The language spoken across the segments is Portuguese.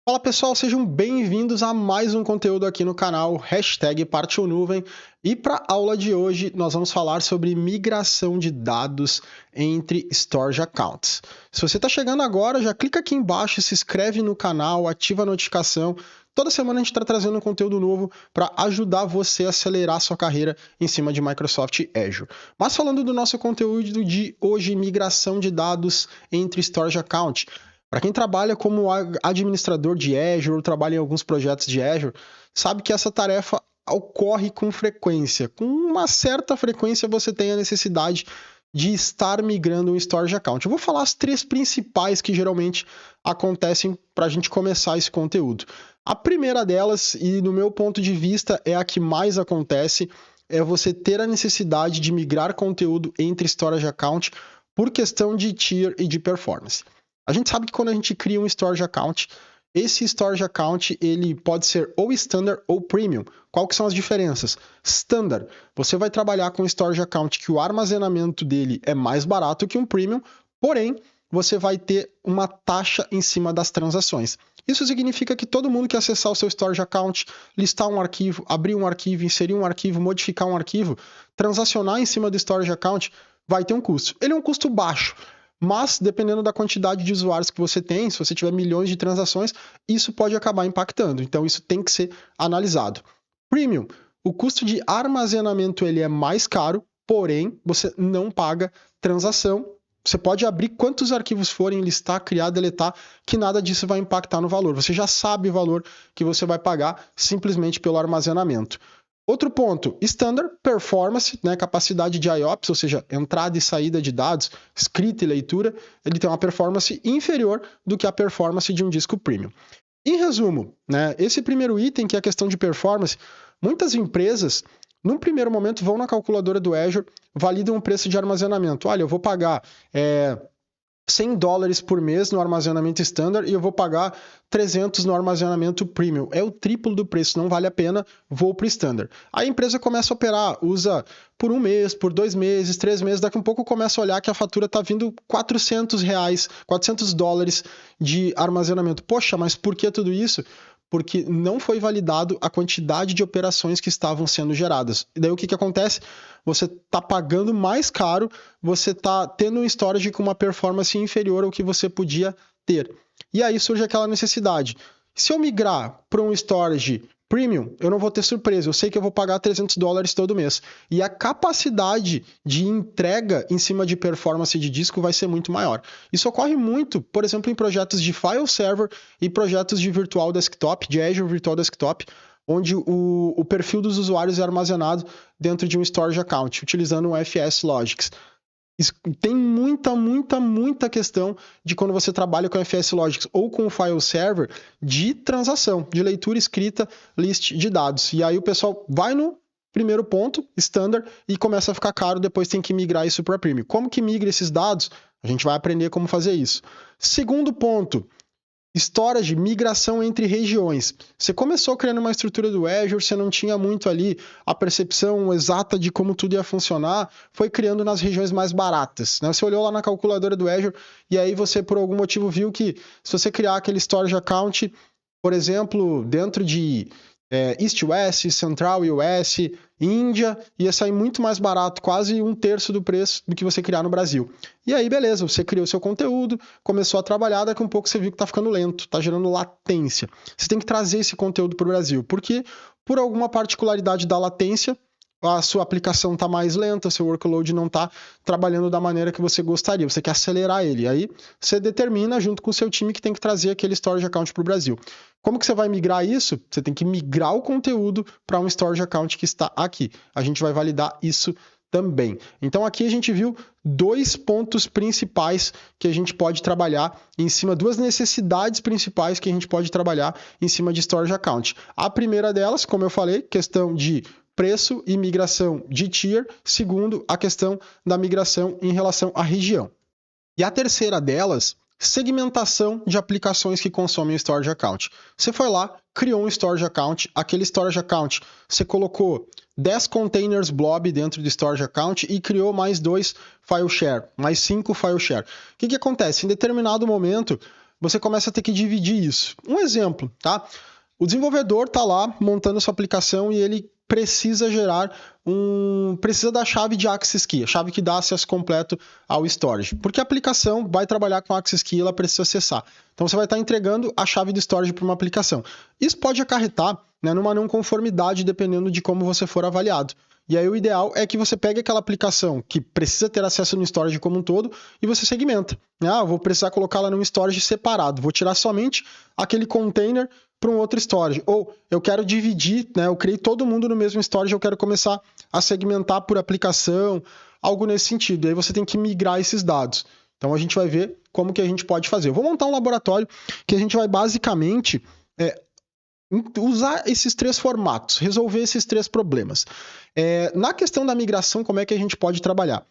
Fala pessoal, sejam bem-vindos a mais um conteúdo aqui no canal, Partiu Nuvem. E para a aula de hoje, nós vamos falar sobre migração de dados entre storage accounts. Se você está chegando agora, já clica aqui embaixo, se inscreve no canal, ativa a notificação. Toda semana a gente está trazendo um conteúdo novo para ajudar você a acelerar a sua carreira em cima de Microsoft Azure. Mas falando do nosso conteúdo de hoje, migração de dados entre storage account. Para quem trabalha como administrador de Azure ou trabalha em alguns projetos de Azure, sabe que essa tarefa ocorre com frequência. Com uma certa frequência você tem a necessidade de estar migrando um storage account. Eu vou falar as três principais que geralmente acontecem para a gente começar esse conteúdo. A primeira delas, e no meu ponto de vista é a que mais acontece, é você ter a necessidade de migrar conteúdo entre storage account por questão de tier e de performance. A gente sabe que quando a gente cria um storage account, esse storage account ele pode ser ou standard ou premium. Qual que são as diferenças? Standard, você vai trabalhar com um storage account que o armazenamento dele é mais barato que um premium, porém você vai ter uma taxa em cima das transações. Isso significa que todo mundo que acessar o seu storage account, listar um arquivo, abrir um arquivo, inserir um arquivo, modificar um arquivo, transacionar em cima do storage account, vai ter um custo. Ele é um custo baixo. Mas, dependendo da quantidade de usuários que você tem, se você tiver milhões de transações, isso pode acabar impactando. Então, isso tem que ser analisado. Premium, o custo de armazenamento ele é mais caro, porém, você não paga transação. Você pode abrir quantos arquivos forem, listar, criar, deletar, que nada disso vai impactar no valor. Você já sabe o valor que você vai pagar simplesmente pelo armazenamento. Outro ponto, Standard Performance, né, capacidade de IOPS, ou seja, entrada e saída de dados, escrita e leitura, ele tem uma performance inferior do que a performance de um disco premium. Em resumo, né, esse primeiro item, que é a questão de performance, muitas empresas, num primeiro momento, vão na calculadora do Azure, validam o preço de armazenamento. Olha, eu vou pagar $100 por mês no armazenamento standard e eu vou pagar 300 no armazenamento premium. É o triplo do preço, não vale a pena, vou para o standard. Aí a empresa começa a operar, usa por um mês, por 2 meses, 3 meses, daqui a um pouco começa a olhar que a fatura está vindo R$400, $400 de armazenamento. Poxa, mas por que tudo isso? Porque não foi validado a quantidade de operações que estavam sendo geradas. E daí o que acontece? Você está pagando mais caro, você está tendo um storage com uma performance inferior ao que você podia ter. E aí surge aquela necessidade. Se eu migrar para um storage premium, eu não vou ter surpresa, eu sei que eu vou pagar $300 todo mês. E a capacidade de entrega em cima de performance de disco vai ser muito maior. Isso ocorre muito, por exemplo, em projetos de file server e projetos de virtual desktop, de Azure Virtual Desktop, onde o perfil dos usuários é armazenado dentro de um storage account, utilizando um FS Logics. Tem muita questão de quando você trabalha com FS Logics ou com o file server de transação, de leitura escrita, list de dados. E aí o pessoal vai no primeiro ponto, standard, e começa a ficar caro, depois tem que migrar isso para premium. Como que migra esses dados? A gente vai aprender como fazer isso. Segundo ponto, storage, migração entre regiões. Você começou criando uma estrutura do Azure, você não tinha muito ali a percepção exata de como tudo ia funcionar, foi criando nas regiões mais baratas, né? Você olhou lá na calculadora do Azure e aí você, por algum motivo, viu que se você criar aquele storage account, por exemplo, dentro de East-West, Central e US, Índia, ia sair muito mais barato, quase 1/3 do preço do que você criar no Brasil. E aí, beleza, você criou seu conteúdo, começou a trabalhar, daqui a um pouco você viu que está ficando lento, está gerando latência. Você tem que trazer esse conteúdo para o Brasil, porque por alguma particularidade da latência, a sua aplicação está mais lenta, seu workload não está trabalhando da maneira que você gostaria, você quer acelerar ele. Aí você determina junto com o seu time que tem que trazer aquele storage account para o Brasil. Como que você vai migrar isso? Você tem que migrar o conteúdo para um storage account que está aqui. A gente vai validar isso também. Então aqui a gente viu 2 pontos principais que a gente pode trabalhar em cima, 2 necessidades principais que a gente pode trabalhar em cima de storage account. A primeira delas, como eu falei, questão de preço e migração de tier. Segundo, a questão da migração em relação à região. E a terceira delas, segmentação de aplicações que consomem storage account. Você foi lá, criou um storage account, aquele storage account, você colocou 10 containers blob dentro do storage account e criou mais 2 file share, mais 5 file share. O que acontece? Em determinado momento, você começa a ter que dividir isso. Um exemplo, tá? O desenvolvedor está lá montando a sua aplicação e ele precisa precisa da chave de Access Key, a chave que dá acesso completo ao storage, porque a aplicação vai trabalhar com Access Key, ela precisa acessar. Então você vai estar entregando a chave do storage para uma aplicação. Isso pode acarretar, né, numa não conformidade dependendo de como você for avaliado. E aí o ideal é que você pegue aquela aplicação que precisa ter acesso no storage como um todo e você segmenta. Eu vou precisar colocá-la num storage separado, vou tirar somente aquele container para um outro storage. Ou eu quero dividir, né? Eu criei todo mundo no mesmo storage, eu quero começar a segmentar por aplicação, algo nesse sentido. E aí você tem que migrar esses dados. Então a gente vai ver como que a gente pode fazer. Eu vou montar um laboratório que a gente vai basicamente usar esses 3 formatos, resolver esses 3 problemas. Na questão da migração, como é que a gente pode trabalhar?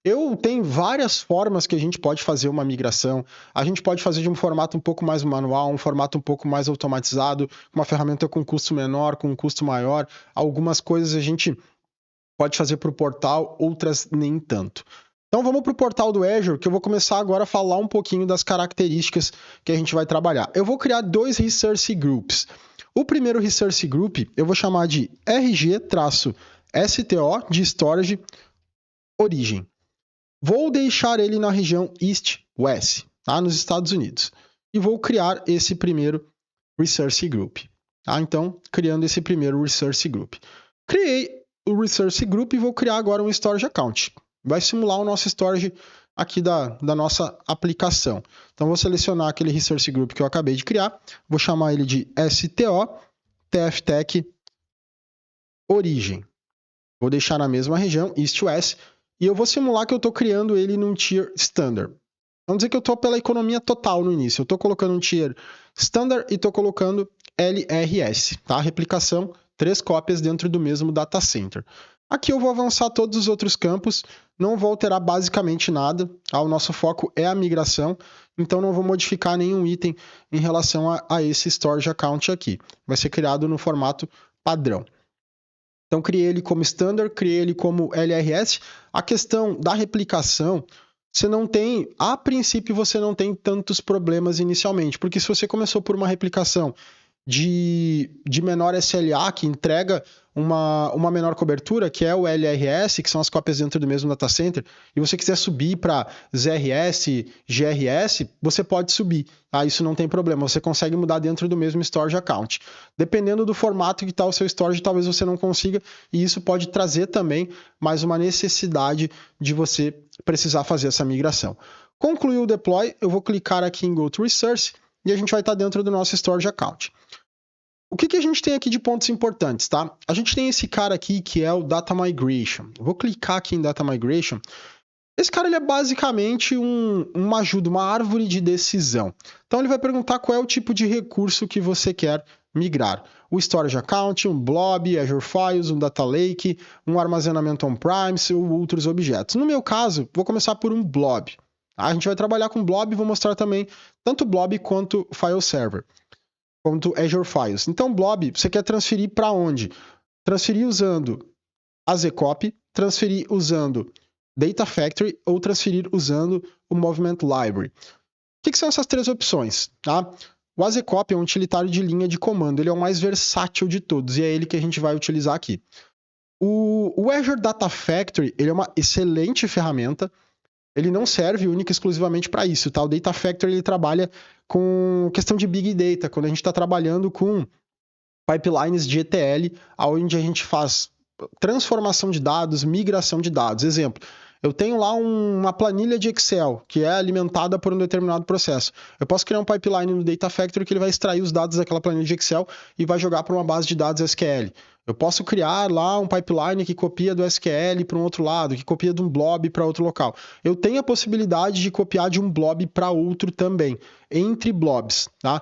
Eu tenho várias formas que a gente pode fazer uma migração. A gente pode fazer de um formato um pouco mais manual, um formato um pouco mais automatizado, uma ferramenta com custo menor, com um custo maior. Algumas coisas a gente pode fazer para o portal, outras nem tanto. Então vamos para o portal do Azure, que eu vou começar agora a falar um pouquinho das características que a gente vai trabalhar. Eu vou criar 2 Resource Groups. O primeiro Resource Group eu vou chamar de RG-STO de Storage Origin. Vou deixar ele na região East-West, tá? Nos Estados Unidos. E vou criar esse primeiro Resource Group. Tá? Então, criando esse primeiro Resource Group. Criei o Resource Group e vou criar agora um Storage Account. Vai simular o nosso storage aqui da nossa aplicação. Então, vou selecionar aquele Resource Group que eu acabei de criar. Vou chamar ele de STO TFTech Origin. Vou deixar na mesma região, East-West. E eu vou simular que eu estou criando ele num tier standard. Vamos dizer que eu estou pela economia total no início. Eu estou colocando um tier standard e estou colocando LRS, tá? Replicação, 3 cópias dentro do mesmo data center. Aqui eu vou avançar todos os outros campos, não vou alterar basicamente nada. O nosso foco é a migração, então não vou modificar nenhum item em relação a esse storage account aqui. Vai ser criado no formato padrão. Então, criei ele como standard, criei ele como LRS. A questão da replicação, a princípio você não tem tantos problemas inicialmente, porque se você começou por uma replicação de menor SLA, que entrega uma menor cobertura, que é o LRS, que são as cópias dentro do mesmo data center, e você quiser subir para ZRS, GRS, você pode subir, tá? Isso não tem problema, você consegue mudar dentro do mesmo storage account. Dependendo do formato que está o seu storage, talvez você não consiga, e isso pode trazer também mais uma necessidade de você precisar fazer essa migração. Concluiu o deploy, eu vou clicar aqui em Go to Resource, e a gente vai estar dentro do nosso storage account. O que a gente tem aqui de pontos importantes, tá? A gente tem esse cara aqui que é o Data Migration. Eu vou clicar aqui em Data Migration. Esse cara ele é basicamente uma ajuda, uma árvore de decisão. Então ele vai perguntar qual é o tipo de recurso que você quer migrar. O Storage Account, um Blob, Azure Files, um Data Lake, um armazenamento on-premise ou outros objetos. No meu caso, vou começar por um Blob. A gente vai trabalhar com Blob e vou mostrar também tanto Blob quanto File Server, quanto Azure Files. Então, Blob, você quer transferir para onde? Transferir usando AZCOP, transferir usando Data Factory ou transferir usando o Movement Library. O que são essas 3 opções? Tá? O AZCOP é um utilitário de linha de comando, ele é o mais versátil de todos e é ele que a gente vai utilizar aqui. O Azure Data Factory ele é uma excelente ferramenta. Ele não serve única e exclusivamente para isso, tá? O Data Factory ele trabalha com questão de Big Data, quando a gente está trabalhando com pipelines de ETL, onde a gente faz transformação de dados, migração de dados. Exemplo, eu tenho lá uma planilha de Excel, que é alimentada por um determinado processo. Eu posso criar um pipeline no Data Factory que ele vai extrair os dados daquela planilha de Excel e vai jogar para uma base de dados SQL. Eu posso criar lá um pipeline que copia do SQL para um outro lado, que copia de um blob para outro local. Eu tenho a possibilidade de copiar de um blob para outro também, entre blobs, tá?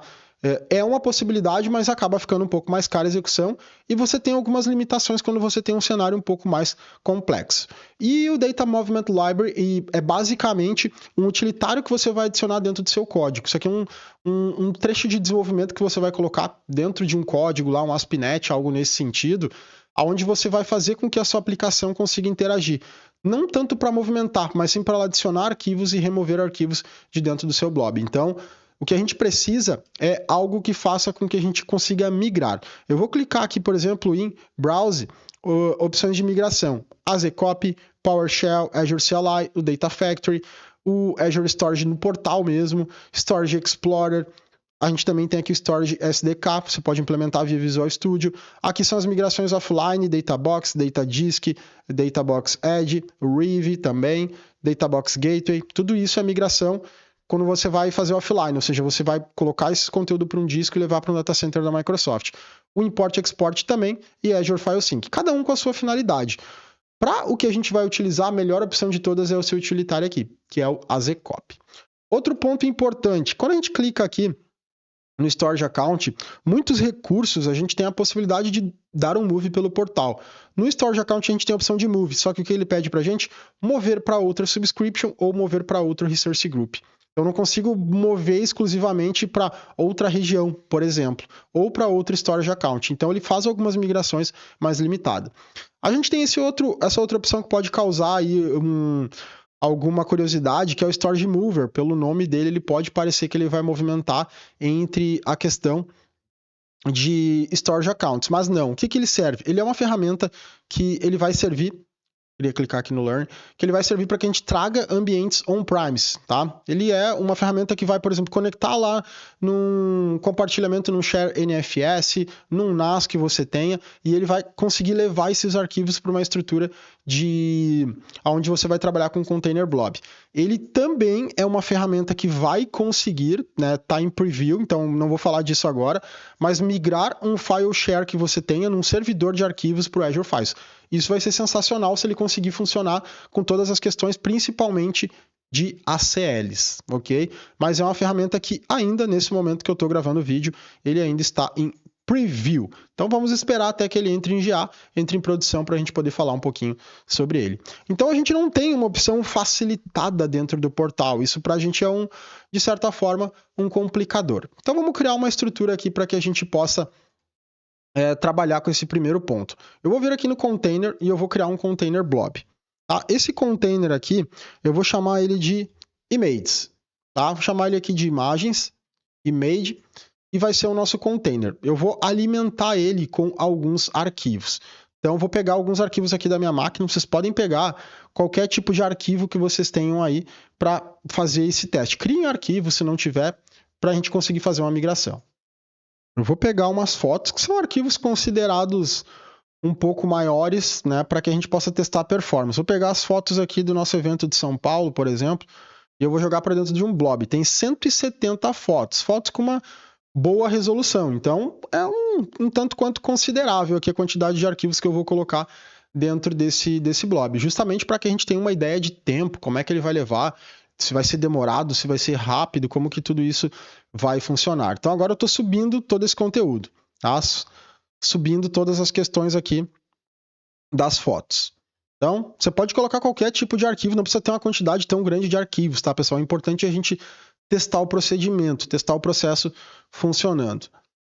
É uma possibilidade, mas acaba ficando um pouco mais cara a execução e você tem algumas limitações quando você tem um cenário um pouco mais complexo. E o Data Movement Library é basicamente um utilitário que você vai adicionar dentro do seu código. Isso aqui é um trecho de desenvolvimento que você vai colocar dentro de um código, lá um ASP.NET, algo nesse sentido, onde você vai fazer com que a sua aplicação consiga interagir. Não tanto para movimentar, mas sim para adicionar arquivos e remover arquivos de dentro do seu blob. Então, O que a gente precisa é algo que faça com que a gente consiga migrar. Eu vou clicar aqui, por exemplo, em Browse, opções de migração. AZCOP, PowerShell, Azure CLI, o Data Factory, o Azure Storage no portal mesmo, Storage Explorer. A gente também tem aqui o Storage SDK, você pode implementar via Visual Studio. Aqui são as migrações offline, Databox, Datadisk, Databox Edge, Rive também, Databox Gateway. Tudo isso é migração quando você vai fazer offline, ou seja, você vai colocar esse conteúdo para um disco e levar para um data center da Microsoft. O Import e Export também e Azure File Sync, cada um com a sua finalidade. Para o que a gente vai utilizar, a melhor opção de todas é o seu utilitário aqui, que é o AZCOP. Outro ponto importante, quando a gente clica aqui no Storage Account, muitos recursos a gente tem a possibilidade de dar um move pelo portal. No Storage Account a gente tem a opção de move, só que o que ele pede para a gente? Mover para outra subscription ou mover para outro resource group. Eu não consigo mover exclusivamente para outra região, por exemplo, ou para outro Storage Account. Então ele faz algumas migrações mais limitadas. A gente tem essa outra opção que pode causar aí alguma curiosidade, que é o Storage Mover. Pelo nome dele, ele pode parecer que ele vai movimentar entre a questão de Storage Accounts, mas não. O que ele serve? Ele é uma ferramenta que ele vai servir, queria clicar aqui no Learn, que ele vai servir para que a gente traga ambientes on-premise, tá? Ele é uma ferramenta que vai, por exemplo, conectar lá num compartilhamento no Share NFS, num NAS que você tenha, e ele vai conseguir levar esses arquivos para uma estrutura onde você vai trabalhar com Container Blob. Ele também é uma ferramenta que vai conseguir, né, tá em preview, então não vou falar disso agora, mas migrar um file share que você tenha num servidor de arquivos para o Azure Files. Isso vai ser sensacional se ele conseguir funcionar com todas as questões, principalmente de ACLs, ok? Mas é uma ferramenta que ainda, nesse momento que eu estou gravando o vídeo, ele ainda está em preview. Então vamos esperar até que ele entre em GA, entre em produção, para a gente poder falar um pouquinho sobre ele. Então a gente não tem uma opção facilitada dentro do portal. Isso para a gente é de certa forma, um complicador. Então vamos criar uma estrutura aqui para que a gente possa trabalhar com esse primeiro ponto. Eu vou vir aqui no container e eu vou criar um container blob. Tá? Esse container aqui, eu vou chamar ele de images. Tá? Vou chamar ele aqui de imagens, image, e vai ser o nosso container. Eu vou alimentar ele com alguns arquivos. Então, eu vou pegar alguns arquivos aqui da minha máquina. Vocês podem pegar qualquer tipo de arquivo que vocês tenham aí para fazer esse teste. Criem um arquivo, se não tiver, para a gente conseguir fazer uma migração. Eu vou pegar umas fotos, que são arquivos considerados um pouco maiores, né, para que a gente possa testar a performance. Vou pegar as fotos aqui do nosso evento de São Paulo, por exemplo, e eu vou jogar para dentro de um blob. Tem 170 fotos com uma boa resolução. Então, é um tanto quanto considerável aqui a quantidade de arquivos que eu vou colocar dentro desse blob, justamente para que a gente tenha uma ideia de tempo, como é que ele vai levar, se vai ser demorado, se vai ser rápido, como que tudo isso vai funcionar. Então, agora eu estou subindo todo esse conteúdo, tá? Subindo todas as questões aqui das fotos. Então, você pode colocar qualquer tipo de arquivo, não precisa ter uma quantidade tão grande de arquivos, tá, pessoal? É importante a gente testar o procedimento, testar o processo funcionando.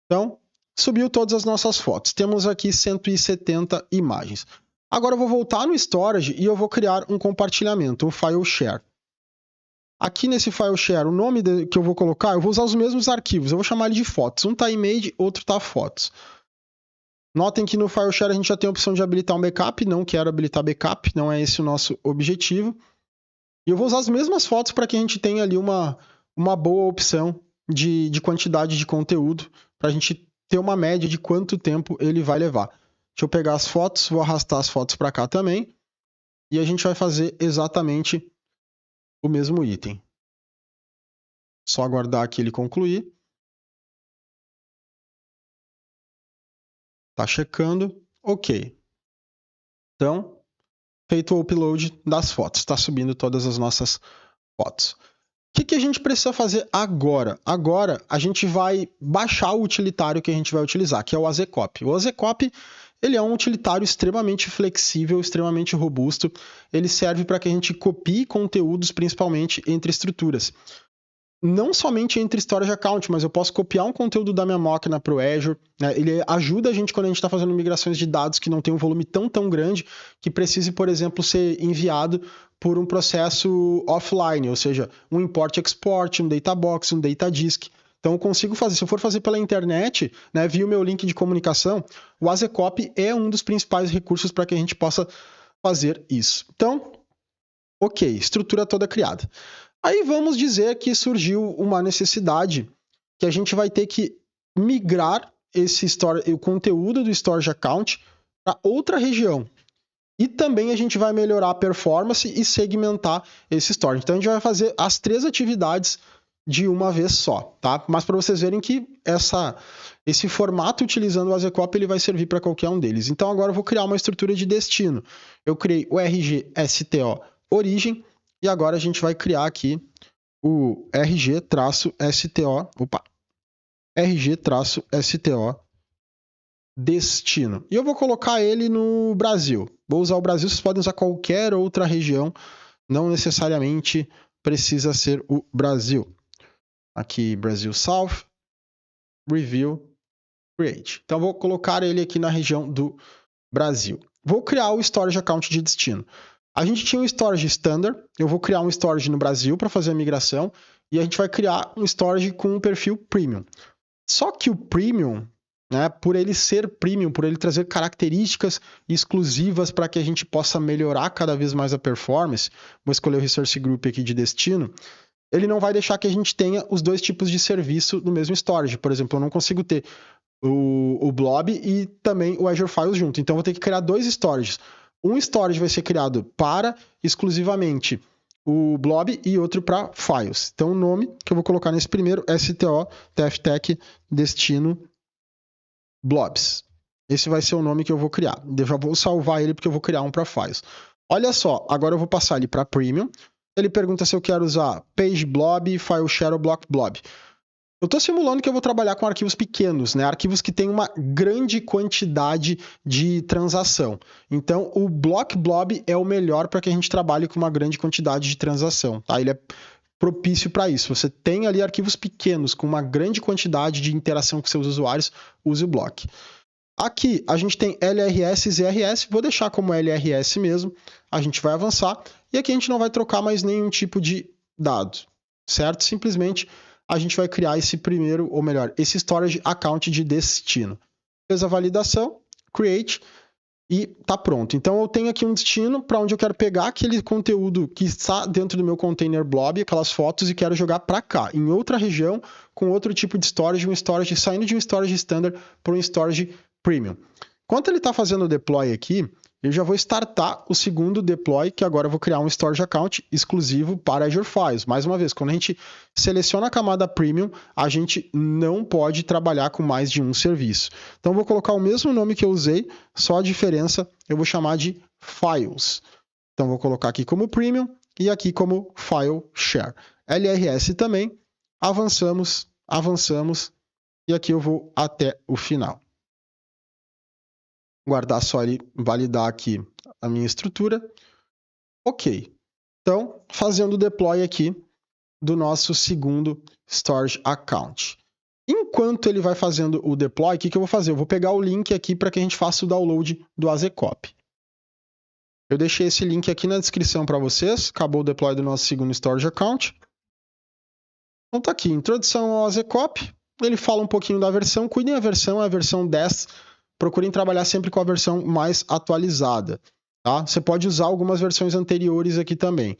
Então, subiu todas as nossas fotos. Temos aqui 170 imagens. Agora eu vou voltar no Storage e eu vou criar um compartilhamento, um file share. Aqui nesse file share, o nome que eu vou colocar, eu vou usar os mesmos arquivos. Eu vou chamar ele de fotos. Um está image, outro está fotos. Notem que no file share a gente já tem a opção de habilitar um backup. Não quero habilitar backup, não é esse o nosso objetivo. E eu vou usar as mesmas fotos para que a gente tenha ali uma boa opção de quantidade de conteúdo, para a gente ter uma média de quanto tempo ele vai levar. Deixa eu pegar as fotos, vou arrastar as fotos para cá também, e a gente vai fazer exatamente o mesmo item. Só aguardar aqui ele concluir. Tá checando. Ok. Então, feito o upload das fotos. Está subindo todas as nossas fotos. O que a gente precisa fazer agora? Agora, a gente vai baixar o utilitário que a gente vai utilizar, que é o AZCOP. O AZCOP, ele é um utilitário extremamente flexível, extremamente robusto. Ele serve para que a gente copie conteúdos, principalmente entre estruturas. Não somente entre Storage Account, mas eu posso copiar um conteúdo da minha máquina para o Azure. Né? Ele ajuda a gente quando a gente está fazendo migrações de dados que não tem um volume tão grande, que precise, por exemplo, ser enviado por um processo offline, ou seja, um import-export, um databox, um datadisk. Então, eu consigo fazer, se eu for fazer pela internet, né, via o meu link de comunicação, o AZCOP é um dos principais recursos para que a gente possa fazer isso. Então, ok, estrutura toda criada. Aí vamos dizer que surgiu uma necessidade que a gente vai ter que migrar o conteúdo do Storage Account para outra região. E também a gente vai melhorar a performance e segmentar esse storage. Então a gente vai fazer as 3 atividades de uma vez só, tá? Mas para vocês verem que esse formato utilizando o AZCOP ele vai servir para qualquer um deles. Então agora eu vou criar uma estrutura de destino. Eu criei o RG-STO origem e agora a gente vai criar aqui o RG-STO destino. E eu vou colocar ele no Brasil. Vou usar o Brasil, vocês podem usar qualquer outra região, não necessariamente precisa ser o Brasil. Aqui, Brasil South, Review, Create. Então, vou colocar ele aqui na região do Brasil. Vou criar o Storage Account de destino. A gente tinha um Storage Standard, eu vou criar um Storage no Brasil para fazer a migração, e a gente vai criar um Storage com um perfil Premium. Só que o Premium, né, por ele ser Premium, por ele trazer características exclusivas para que a gente possa melhorar cada vez mais a performance, vou escolher o Resource Group aqui de destino, ele não vai deixar que a gente tenha os 2 tipos de serviço no mesmo storage. Por exemplo, eu não consigo ter o Blob e também o Azure Files junto. Então, eu vou ter que criar 2 storages. Um storage vai ser criado para exclusivamente o Blob e outro para Files. Então, o nome que eu vou colocar nesse primeiro é STO TFTech Destino Blobs. Esse vai ser o nome que eu vou criar. Eu já vou salvar ele porque eu vou criar um para Files. Olha só, agora eu vou passar ele para Premium. Ele pergunta se eu quero usar Page Blob, File Share ou Block Blob. Eu estou simulando que eu vou trabalhar com arquivos pequenos, né? Arquivos que têm uma grande quantidade de transação. Então, o Block Blob é o melhor para que a gente trabalhe com uma grande quantidade de transação. Tá? Ele é propício para isso. Você tem ali arquivos pequenos com uma grande quantidade de interação com seus usuários, use o Block. Aqui a gente tem LRS e ZRS, vou deixar como LRS mesmo, a gente vai avançar e aqui a gente não vai trocar mais nenhum tipo de dado, certo? Simplesmente a gente vai criar esse primeiro, ou melhor, esse Storage Account de destino. Fez a validação, Create e tá pronto. Então eu tenho aqui um destino para onde eu quero pegar aquele conteúdo que está dentro do meu container Blob, aquelas fotos, e quero jogar para cá, em outra região, com outro tipo de storage, um storage saindo de um storage standard para um storage Premium. Enquanto ele está fazendo o deploy aqui, eu já vou startar o segundo deploy, que agora eu vou criar um Storage Account exclusivo para Azure Files. Mais uma vez, quando a gente seleciona a camada Premium, a gente não pode trabalhar com mais de um serviço. Então, eu vou colocar o mesmo nome que eu usei, só a diferença eu vou chamar de Files. Então, vou colocar aqui como Premium e aqui como File Share. LRS também, avançamos, e aqui eu vou até o final. Guardar só ele, validar aqui a minha estrutura. Ok. Então, fazendo o deploy aqui do nosso segundo Storage Account. Enquanto ele vai fazendo o deploy, o que eu vou fazer? Eu vou pegar o link aqui para que a gente faça o download do AZCOP. Eu deixei esse link aqui na descrição para vocês. Acabou o deploy do nosso segundo Storage Account. Então tá aqui, introdução ao AZCOP. Ele fala um pouquinho da versão. Cuidem a versão, é a versão 10. Procurem trabalhar sempre com a versão mais atualizada. Tá? Você pode usar algumas versões anteriores aqui também.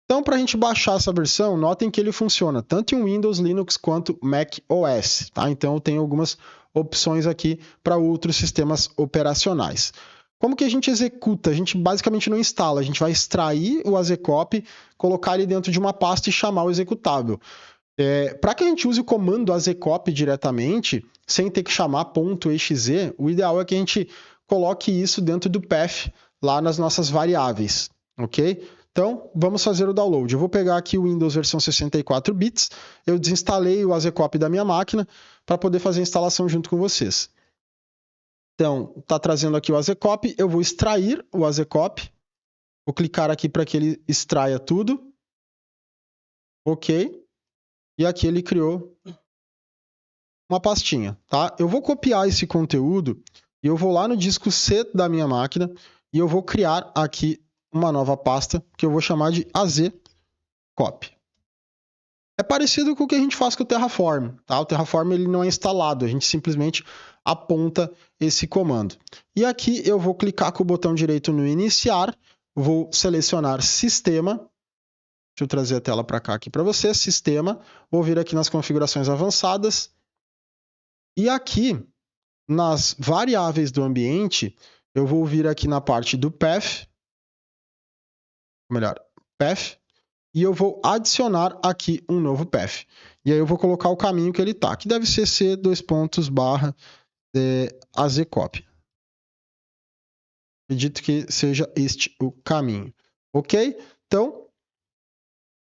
Então, para a gente baixar essa versão, notem que ele funciona tanto em Windows, Linux quanto Mac OS. Tá? Então, eu tenho algumas opções aqui para outros sistemas operacionais. Como que a gente executa? A gente basicamente não instala, a gente vai extrair o AZCOP, colocar ele dentro de uma pasta e chamar o executável. Para que a gente use o comando AZCOP diretamente, sem ter que chamar .exe, o ideal é que a gente coloque isso dentro do path, lá nas nossas variáveis, ok? Então, vamos fazer o download. Eu vou pegar aqui o Windows versão 64 bits, eu desinstalei o AZCOP da minha máquina para poder fazer a instalação junto com vocês. Então, está trazendo aqui o AZCOP, eu vou extrair o AZCOP, vou clicar aqui para que ele extraia tudo, ok? E aqui ele criou uma pastinha, tá? Eu vou copiar esse conteúdo e eu vou lá no disco C da minha máquina e eu vou criar aqui uma nova pasta que eu vou chamar de azcop. É parecido com o que a gente faz com o Terraform, tá? O Terraform ele não é instalado, a gente simplesmente aponta esse comando. E aqui eu vou clicar com o botão direito no iniciar, vou selecionar sistema, deixa eu trazer a tela para cá aqui para você, sistema, vou vir aqui nas configurações avançadas, e aqui nas variáveis do ambiente, eu vou vir aqui na parte do path, e eu vou adicionar aqui um novo path. E aí eu vou colocar o caminho que ele está, que deve ser c:/azcop. Acredito que seja este o caminho. Ok? Então,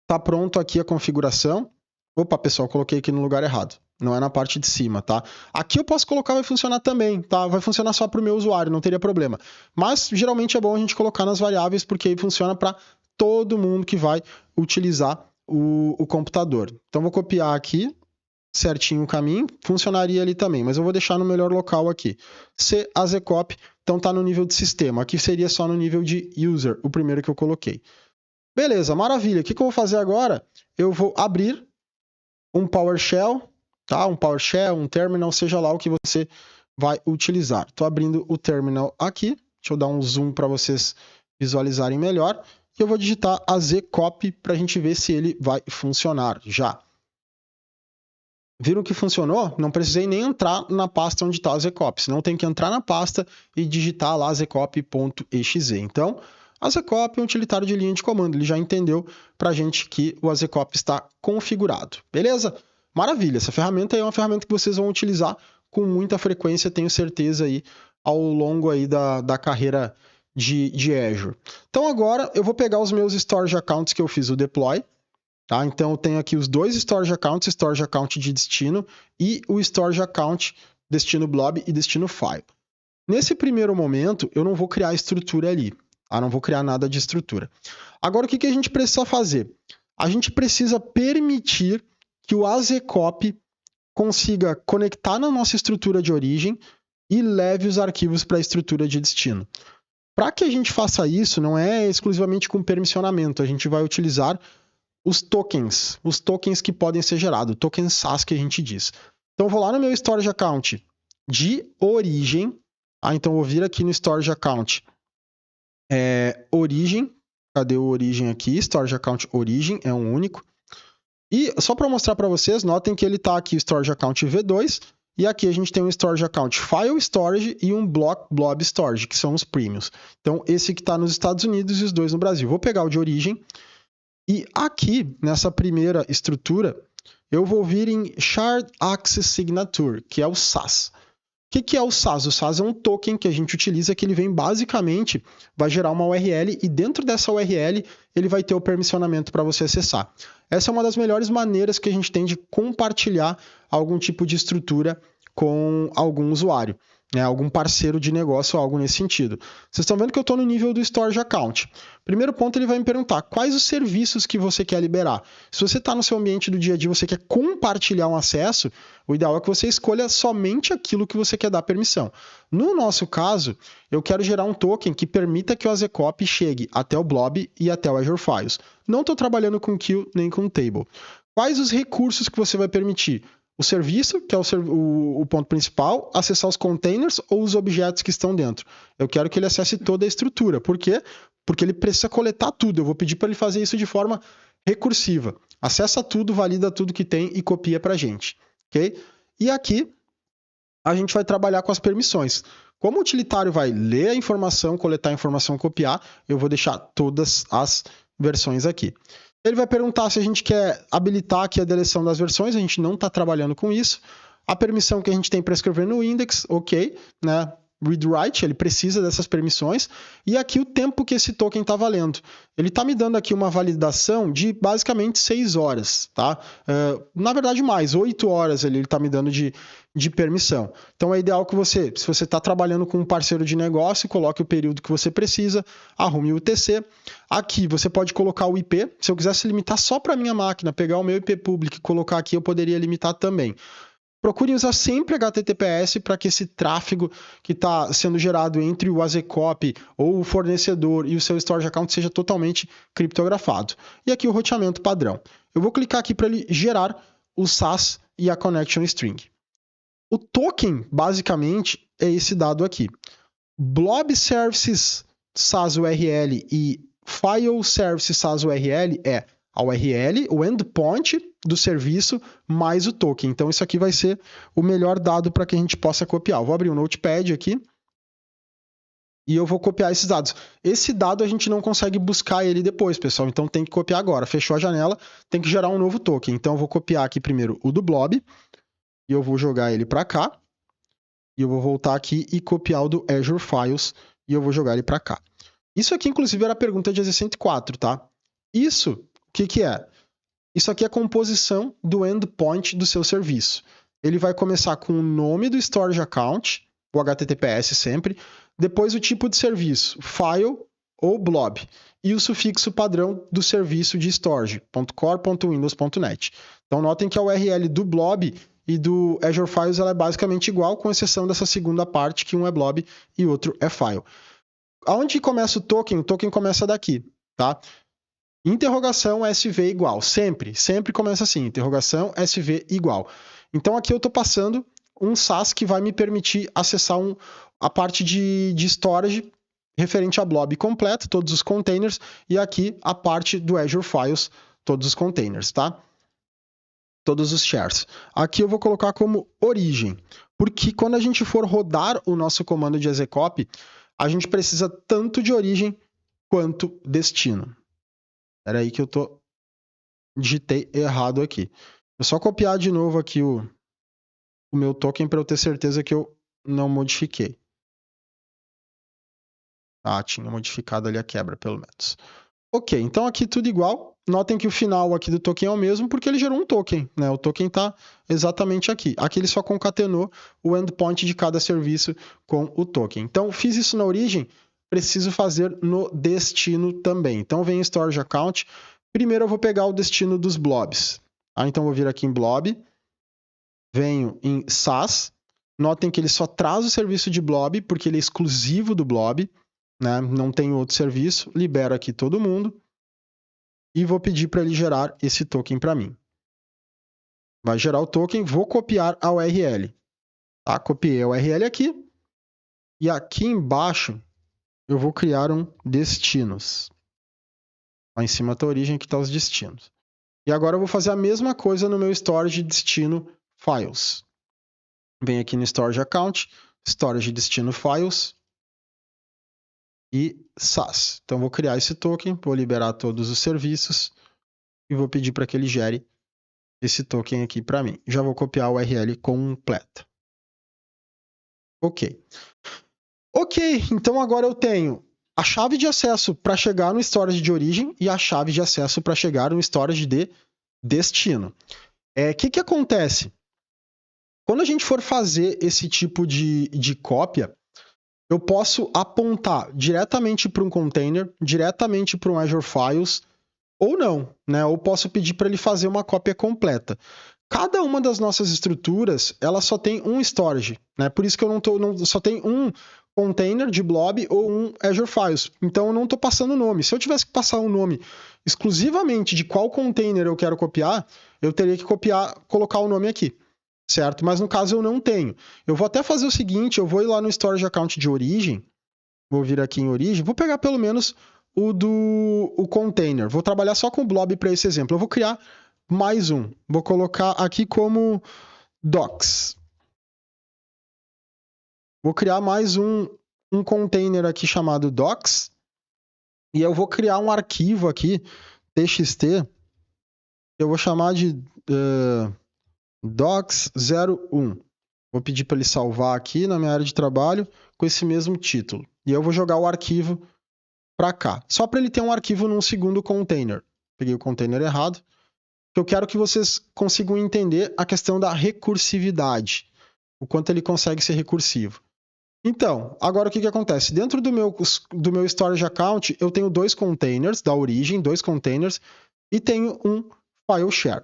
está pronto aqui a configuração. Opa, pessoal, coloquei aqui no lugar errado. Não é na parte de cima, tá? Aqui eu posso colocar, vai funcionar também, tá? Vai funcionar só para o meu usuário, não teria problema. Mas, geralmente, é bom a gente colocar nas variáveis, porque aí funciona para todo mundo que vai utilizar o computador. Então, vou copiar aqui certinho o caminho, funcionaria ali também, mas eu vou deixar no melhor local aqui. C::azcop, então tá no nível de sistema. Aqui seria só no nível de user, o primeiro que eu coloquei. Beleza, maravilha. O que eu vou fazer agora? Eu vou abrir um PowerShell, tá? Um PowerShell, um terminal, seja lá o que você vai utilizar. Estou abrindo o terminal aqui. Deixa eu dar um zoom para vocês visualizarem melhor. E eu vou digitar azcop para a gente ver se ele vai funcionar já. Viram que funcionou? Não precisei nem entrar na pasta onde está o azcop, senão tem que entrar na pasta e digitar lá azcop.exe. Então, azcop é um utilitário de linha de comando, ele já entendeu para a gente que o azcop está configurado. Beleza? Maravilha, essa ferramenta é uma ferramenta que vocês vão utilizar com muita frequência, tenho certeza, aí, ao longo aí da carreira de Azure. Então agora eu vou pegar os meus storage accounts que eu fiz o deploy. Tá? Então, eu tenho aqui os dois storage account de destino e o storage account destino blob e destino file. Nesse primeiro momento, eu não vou criar estrutura ali. Tá? Não vou criar nada de estrutura. Agora, o que a gente precisa fazer? A gente precisa permitir que o azcop consiga conectar na nossa estrutura de origem e leve os arquivos para a estrutura de destino. Para que a gente faça isso, não é exclusivamente com permissionamento, a gente vai utilizar os tokens que podem ser gerados, token SAS que a gente diz. Então, eu vou lá no meu storage account de origem, então eu vou vir aqui no storage account origem, cadê o origem aqui? Storage account origem, é um único. E só para mostrar para vocês, notem que ele está aqui, storage account V2, e aqui a gente tem um storage account file storage e um blob storage, que são os premiums. Então, esse que está nos Estados Unidos e os dois no Brasil. Vou pegar o de origem. E aqui, nessa primeira estrutura, eu vou vir em Shared Access Signature, que é o SAS. O que é o SAS? O SAS é um token que a gente utiliza que ele vem basicamente, vai gerar uma URL e dentro dessa URL ele vai ter o permissionamento para você acessar. Essa é uma das melhores maneiras que a gente tem de compartilhar algum tipo de estrutura com algum usuário, né? Algum parceiro de negócio ou algo nesse sentido. Vocês estão vendo que eu estou no nível do Storage Account. Primeiro ponto, ele vai me perguntar quais os serviços que você quer liberar. Se você está no seu ambiente do dia a dia e você quer compartilhar um acesso, o ideal é que você escolha somente aquilo que você quer dar permissão. No nosso caso, eu quero gerar um token que permita que o azcop chegue até o blob e até o Azure Files. Não estou trabalhando com queue nem com table. Quais os recursos que você vai permitir? O serviço, que é o ponto principal, acessar os containers ou os objetos que estão dentro. Eu quero que ele acesse toda a estrutura. Por quê? Porque ele precisa coletar tudo. Eu vou pedir para ele fazer isso de forma recursiva. Acessa tudo, valida tudo que tem e copia para a gente. Okay? E aqui, a gente vai trabalhar com as permissões. Como o utilitário vai ler a informação, coletar a informação, copiar, eu vou deixar todas as versões aqui. Ele vai perguntar se a gente quer habilitar aqui a deleção das versões, a gente não está trabalhando com isso. A permissão que a gente tem para escrever no index, ok, né? Read-write, ele precisa dessas permissões. E aqui o tempo que esse token está valendo. Ele está me dando aqui uma validação de basicamente 6 horas, tá? Na verdade mais, 8 horas ele está me dando de permissão. Então é ideal que você, se você está trabalhando com um parceiro de negócio, coloque o período que você precisa, arrume o UTC. Aqui você pode colocar o IP. Se eu quisesse limitar só para a minha máquina, pegar o meu IP público e colocar aqui, eu poderia limitar também. Procurem usar sempre HTTPS para que esse tráfego que está sendo gerado entre o AZCOP ou o fornecedor e o seu storage account seja totalmente criptografado. E aqui o roteamento padrão. Eu vou clicar aqui para ele gerar o SAS e a connection string. O token, basicamente, é esse dado aqui. Blob Services SAS URL e File Services SAS URL é a URL, o endpoint do serviço, mais o token. Então, isso aqui vai ser o melhor dado para que a gente possa copiar. Eu vou abrir um Notepad aqui e eu vou copiar esses dados. Esse dado a gente não consegue buscar ele depois, pessoal. Então, tem que copiar agora. Fechou a janela, tem que gerar um novo token. Então, eu vou copiar aqui primeiro o do Blob e eu vou jogar ele para cá. E eu vou voltar aqui e copiar o do Azure Files e eu vou jogar ele para cá. Isso aqui, inclusive, era a pergunta de EZ104, tá? Isso, o que é? Isso aqui é a composição do endpoint do seu serviço. Ele vai começar com o nome do storage account, o HTTPS sempre, depois o tipo de serviço, file ou blob, e o sufixo padrão do serviço de storage, .core.windows.net. Então, notem que a URL do blob e do Azure Files ela é basicamente igual, com exceção dessa segunda parte, que um é blob e outro é file. Aonde começa o token? O token começa daqui, tá? Interrogação SV igual, sempre começa assim, interrogação SV igual. Então aqui eu estou passando um SAS que vai me permitir acessar a parte de storage referente a blob completo, todos os containers, e aqui a parte do Azure Files, todos os containers, tá? Todos os shares. Aqui eu vou colocar como origem, porque quando a gente for rodar o nosso comando de AZCOP, a gente precisa tanto de origem quanto destino. Era aí que eu digitei errado aqui. Vou só copiar de novo aqui o meu token para eu ter certeza que eu não modifiquei. Ah, tinha modificado ali a quebra, pelo menos. Ok, então aqui tudo igual. Notem que o final aqui do token é o mesmo porque ele gerou um token, né? O token está exatamente aqui. Aqui ele só concatenou o endpoint de cada serviço com o token. Então, fiz isso na origem, preciso fazer no destino também. Então, vem em Storage Account. Primeiro eu vou pegar o destino dos blobs. Então, eu vou vir aqui em blob, venho em SAS. Notem que ele só traz o serviço de blob porque ele é exclusivo do blob, né? Não tem outro serviço. Libero aqui todo mundo. E vou pedir para ele gerar esse token para mim. Vai gerar o token, vou copiar a URL. Tá? Copiei a URL aqui. E aqui embaixo, eu vou criar um destinos. Lá em cima está a origem, aqui está os destinos. E agora eu vou fazer a mesma coisa no meu storage destino files. Venho aqui no storage account, storage destino files e SAS. Então, vou criar esse token, vou liberar todos os serviços e vou pedir para que ele gere esse token aqui para mim. Já vou copiar a URL completa. Ok. Ok, então agora eu tenho a chave de acesso para chegar no storage de origem e a chave de acesso para chegar no storage de destino. Que acontece? Quando a gente for fazer esse tipo de cópia, eu posso apontar diretamente para um container, diretamente para um Azure Files, ou não, né? Ou posso pedir para ele fazer uma cópia completa. Cada uma das nossas estruturas, ela só tem um storage, né? Por isso que eu só tem um container de blob ou um Azure Files. Então eu não estou passando o nome. Se eu tivesse que passar um nome exclusivamente de qual container eu quero copiar, eu teria que colocar o nome aqui. Certo? Mas no caso eu não tenho. Eu vou até fazer o seguinte, eu vou ir lá no storage account de origem, vou vir aqui em origem, vou pegar pelo menos o container. Vou trabalhar só com o blob para esse exemplo. Eu vou criar mais um. Vou colocar aqui como docs. Vou criar mais um container aqui chamado docs. E eu vou criar um arquivo aqui, txt, eu vou chamar de docs01. Vou pedir para ele salvar aqui na minha área de trabalho com esse mesmo título. E eu vou jogar o arquivo para cá. Só para ele ter um arquivo num segundo container. Peguei o container errado. Eu quero que vocês consigam entender a questão da recursividade. O quanto ele consegue ser recursivo. Então, agora o que acontece? Dentro do meu storage account, eu tenho dois containers da origem, dois containers, e tenho um file share.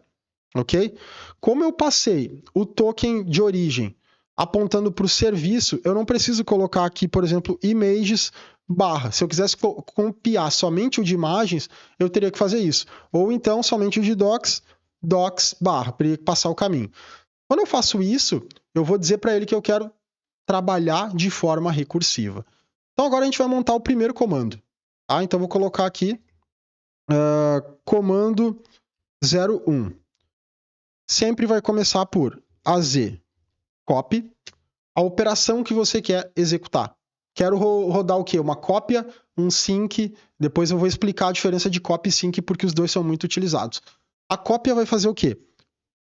ok? Como eu passei o token de origem apontando para o serviço, eu não preciso colocar aqui, por exemplo, images barra. Se eu quisesse copiar somente o de imagens, eu teria que fazer isso. Ou então, somente o de docs, docs barra, para ele passar o caminho. Quando eu faço isso, eu vou dizer para ele que eu quero trabalhar de forma recursiva. Então, agora a gente vai montar o primeiro comando. Tá? Então, eu vou colocar aqui comando 01. Sempre vai começar por AZ copy, a operação que você quer executar. Quero rodar o quê? Uma cópia, um sync, depois eu vou explicar a diferença de copy e sync porque os dois são muito utilizados. A cópia vai fazer o quê?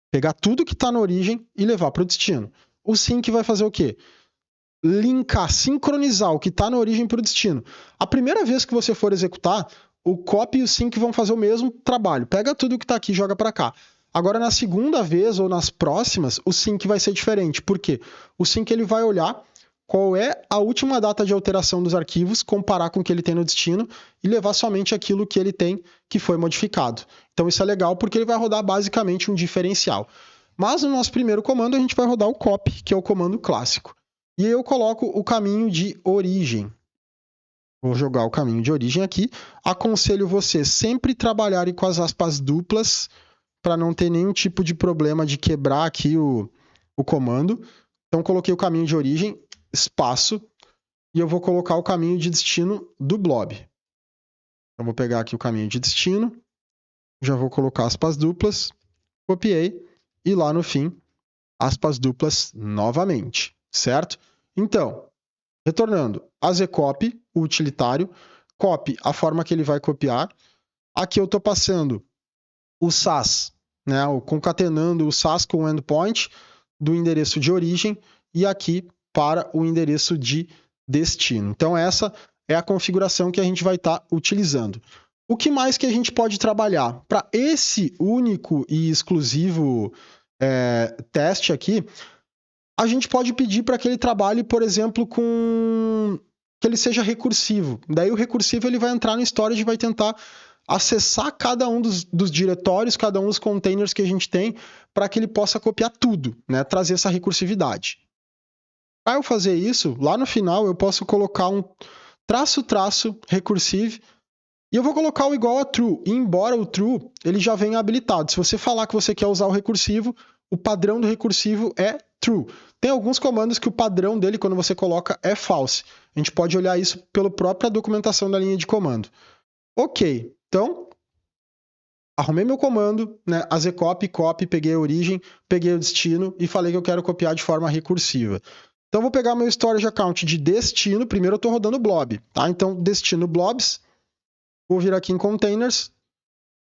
Pegar tudo que está na origem e levar para o destino. O sync vai fazer o quê? Linkar, sincronizar o que está na origem para o destino. A primeira vez que você for executar, o copy e o sync vão fazer o mesmo trabalho. Pega tudo que está aqui e joga para cá. Agora, na segunda vez ou nas próximas, o sync vai ser diferente. Por quê? O sync ele vai olhar qual é a última data de alteração dos arquivos, comparar com o que ele tem no destino e levar somente aquilo que ele tem que foi modificado. Então isso é legal porque ele vai rodar basicamente um diferencial. Mas no nosso primeiro comando a gente vai rodar o copy, que é o comando clássico. E aí eu coloco o caminho de origem. Vou jogar o caminho de origem aqui. Aconselho você sempre trabalharem com as aspas duplas para não ter nenhum tipo de problema de quebrar aqui o comando. Então, coloquei o caminho de origem, espaço, e eu vou colocar o caminho de destino do blob. Eu vou pegar aqui o caminho de destino, já vou colocar aspas duplas, copiei, e lá no fim, aspas duplas novamente, certo? Então, retornando, azcopy, o utilitário, copy, a forma que ele vai copiar. Aqui eu estou passando o SAS, né, concatenando o SAS com o endpoint do endereço de origem e aqui para o endereço de destino. Então essa é a configuração que a gente vai estar utilizando. O que mais que a gente pode trabalhar? Para esse único e exclusivo teste aqui, a gente pode pedir para que ele trabalhe, por exemplo, com que ele seja recursivo. Daí o recursivo ele vai entrar no storage e vai tentar acessar cada um dos diretórios, cada um dos containers que a gente tem, para que ele possa copiar tudo, né? Trazer essa recursividade. Para eu fazer isso, lá no final eu posso colocar um traço recursive e eu vou colocar o igual a true. E embora o true ele já venha habilitado. Se você falar que você quer usar o recursivo, o padrão do recursivo é true. Tem alguns comandos que o padrão dele, quando você coloca, é false. A gente pode olhar isso pela própria documentação da linha de comando. Ok, então, arrumei meu comando, né? azcopy, copy, peguei a origem, peguei o destino e falei que eu quero copiar de forma recursiva. Então, vou pegar meu storage account de destino. Primeiro eu estou rodando blob, tá? Então, destino blobs. Vou vir aqui em containers.